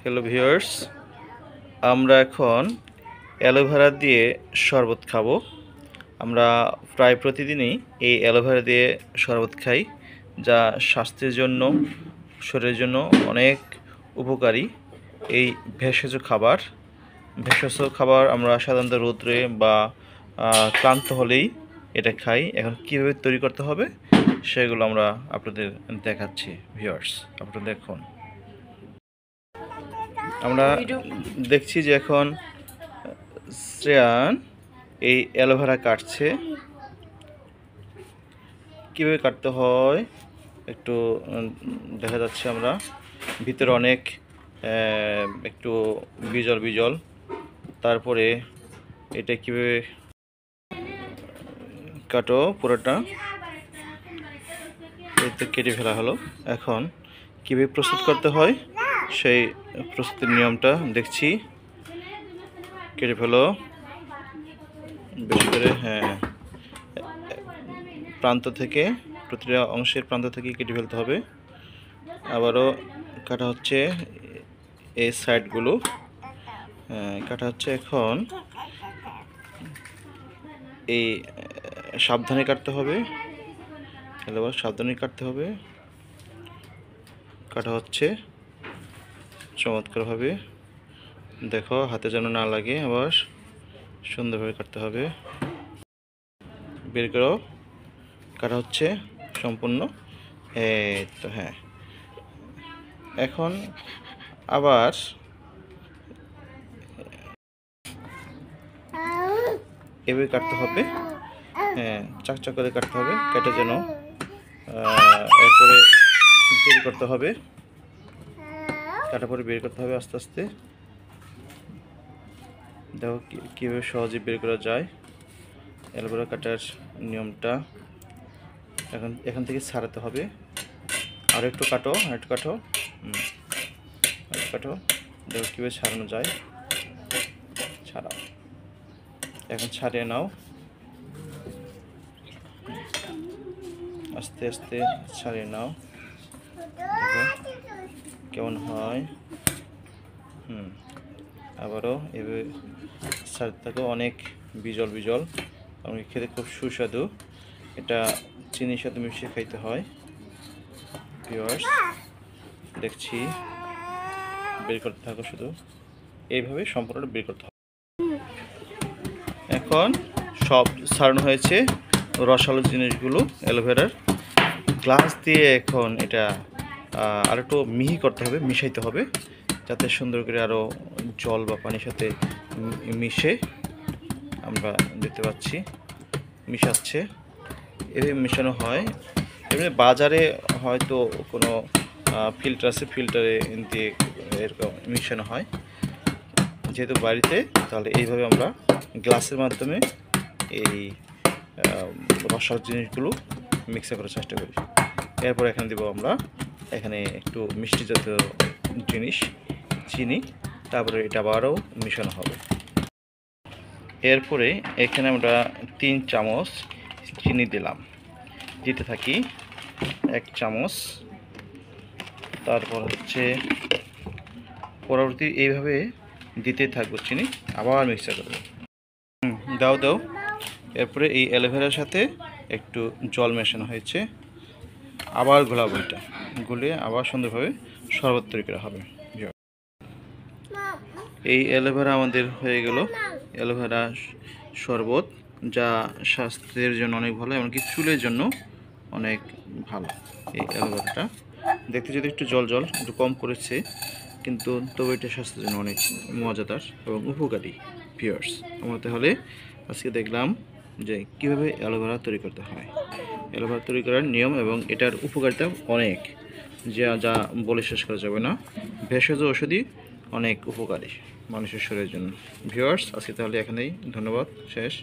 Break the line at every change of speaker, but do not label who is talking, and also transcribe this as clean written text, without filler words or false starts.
Hello viewers, আমরা এখন aloe vera দিয়ে শরবত খাবো। আমরা প্রায় প্রতিদিনই এই অ্যালোভেরা দিয়ে শরবত খাই, যা স্বাস্থ্যের জন্য, শরীরের জন্য অনেক উপকারী। এই ভেষজ খাবার আমরা সাধারণত রৌদ্রে বা ক্লান্ত হলেই এটা খাই। এখন কীভাবে তৈরি করতে হবে সেগুলো আমরা আপনাদের দেখাচ্ছি। ভিউয়ার্স, আপনারা দেখুন। আমরা দেখছি যে এখন শ্রেয়ান এই অ্যালোভেরা কাটছে। কীভাবে কাটতে হয় একটু দেখা যাচ্ছে, আমরা ভিতরে অনেক একটু বিজল। তারপরে এটা কীভাবে কাটো পুরোটা, এতে কেটে ফেলা হলো। এখন কীভাবে প্রস্তুত করতে হয় সেই প্রস্তুতির নিয়মটা দেখছি। কেটে ফেলো বেশি করে, হ্যাঁ, প্রতিটা অংশের প্রান্ত থেকে কেটে ফেলতে হবে। আবারও কাটা হচ্ছে এই সাইডগুলো, কাটা হচ্ছে। এখন এই সাবধানে কাটতে হবে, সাবধানে কাটতে হবে। কাটা হচ্ছে চমৎকারভাবে, দেখো হাতে যেন না লাগে। আবার সুন্দরভাবে কাটতে হবে। বের করো, কাটা হচ্ছে সম্পূর্ণ। তো হ্যাঁ, এখন আবার এভাবে কাটতে হবে। হ্যাঁ, চাকচাক করে কাটতে হবে, কেটে যেন এরপরে বের করতে হবে। কাটার পরে বের করতে হবে আস্তে আস্তে। দেখো কীভাবে সহজে বের করা যায় অ্যালোভেরা কাটার নিয়মটা। এখান থেকে ছাড়াতে হবে। আর একটু কাটো, কাটো। দেখো কীভাবে ছাড়ানো যায়। ছাড়াও, এখন ছাড়িয়ে নাও, আস্তে আস্তে ছাড়িয়ে নাও। দেখো কেমন হয়। আবারও এভাবে ছাড়তে থাকো। অনেক বিজল এবং খেতে খুব সুস্বাদু। এটা চিনির সাথে মিশিয়ে খাইতে হয়। ভিউয়ার্স, দেখছি, বের করতে থাকো, শুধু এইভাবে সম্পূর্ণ বের করতে হবে। এখন সব ছাড়ানো হয়েছে রসালো জিনিসগুলো অ্যালোভেরার। গ্লাস দিয়ে এখন এটা আর একটু মিহি করতে হবে, মিশাইতে হবে, যাতে সুন্দর করে আরও জল বা পানির সাথে মিশে। আমরা দেখতে পাচ্ছি মিশাচ্ছে, এভাবে মেশানো হয়। এমনি বাজারে হয়তো কোনো ফিল্টার আছে, ফিল্টারে দিয়ে এরকম মিশানো হয়। যেহেতু বাড়িতে, তাহলে এইভাবে আমরা গ্লাসের মাধ্যমে এই রসাল জিনিসগুলো মিক্সার করার চেষ্টা করি। এরপর এখানে দেবো আমরা একটু মিষ্টি জাতীয় জিনিস, চিনি। তারপরে এটা আবারও মিশানো হবে। এরপরে এখানে আমরা 3 চামচ চিনি দিতে থাকি, 1 চামচ। তারপর পরবর্তী এইভাবে দিতে থাকবো চিনি, আবার মিক্সার করবো। দাও। এরপরে এই অ্যালোভেরার সাথে একটু জল মেশানো হয়েছে, আবার ঘোলাবো। এটা গুলিয়ে আবার সুন্দরভাবে শরবত তৈরি করা হবে। এই অ্যালোভেরা আমাদের হয়ে গেল অ্যালোভেরা শরবত, যা স্বাস্থ্যের জন্য অনেক ভালো, এমনকি চুলের জন্য অনেক ভালো। এই অ্যালোভেরাটা দেখতে যদি একটু জল একটু কম করেছে, কিন্তু তবে এটা স্বাস্থ্যের জন্য অনেক মজাদার এবং উপকারী। ভিউয়ার্স, আমরা তাহলে আজকে দেখলাম যে কীভাবে অ্যালোভেরা তৈরি করতে হয়, অ্যালোভেরা তৈরি করার নিয়ম এবং এটার উপকারিতা অনেক, যা বলে শেষ করা যাবে না। ভেষজ ঔষধি অনেক উপকারী মানুষের শরীরের জন্য। ভিউয়ার্স, আজকে তাহলে এখানেই, ধন্যবাদ, শেষ।